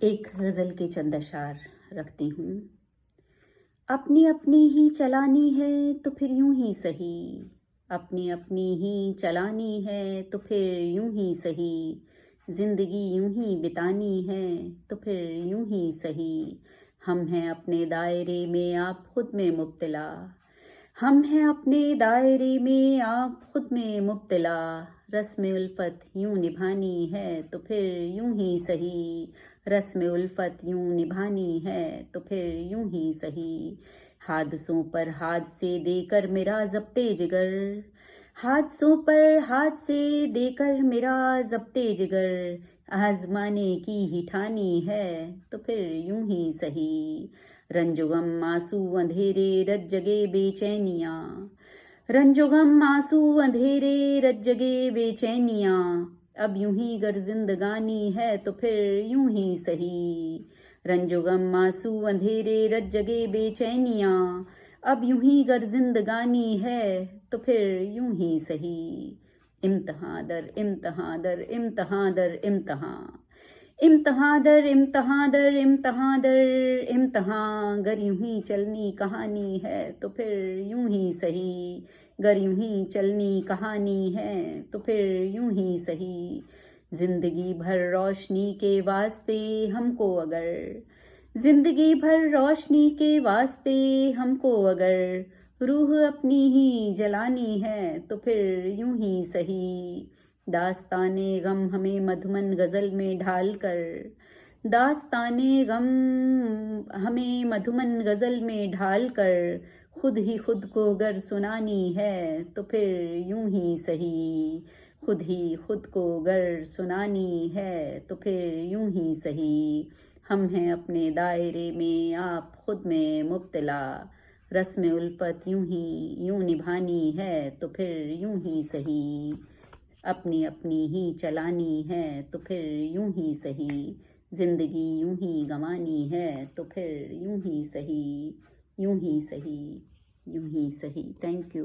एक गज़ल के चंद अशार रखती हूँ। अपनी अपनी ही चलानी है तो फिर यूं ही सही, अपनी अपनी ही चलानी है तो फिर यूं ही सही, जिंदगी यूं ही बितानी है तो फिर यूं ही सही। हम हैं अपने दायरे में आप खुद में मुब्तला, हम हैं अपने दायरे में आप खुद में मुब्तला, रस्म उल्फत यूं निभानी है तो फिर यूं ही सही, रस्म उल्फत यूं निभानी है तो फिर यूं ही सही। हादसों पर हादसे देकर मेरा ज़ब्ते जिगर, हादसों पर हादसे देकर मेरा ज़ब्ते जिगर, आज़माने की ही ठानी है तो फिर यूं ही सही। रंजो गम आंसू अंधेरे रज जगे बेचैनियाँ, रंजो गम आंसू अंधेरे रज जगे बेचैनियाँ, अब यूं ही गर जिंदगानी है तो फिर यूं ही सही। रंजो गम आंसू अंधेरे रज जगे बेचैनियाँ, अब यूं ही गर जिंदगानी है तो फिर यूं ही सही। इम्तहां दर इम्तहां दर इम्तहां दर इम्तहां, इम्तहां दर इम्तहां दर इम्तहां दर इम्तहां, गर यूं ही चलनी कहानी है तो फिर यूं ही सही, गर यूं ही चलनी कहानी है तो फिर यूं ही सही। जिंदगी भर रोशनी के वास्ते हमको अगर, जिंदगी भर रोशनी के वास्ते हमको अगर, रूह अपनी ही जलानी है तो फिर यूं ही सही। दास्ताने गम हमें मधुमन गज़ल में ढाल कर, दास्ताने गम हमें मधुमन गज़ल में ढाल कर, खुद ही खुद को गर सुनानी है तो फिर यूं ही सही, खुद ही खुद को गर सुनानी है तो फिर यूं ही सही। हम हैं अपने दायरे में आप खुद में मुब्तला, रस्म उल्फत यूं ही यूं निभानी है तो फिर यूं ही सही। अपनी अपनी ही चलानी है तो फिर यूं ही सही, जिंदगी यूं ही गंवानी है तो फिर यूं ही सही, यूं ही सही, यूं ही सही। Thank you.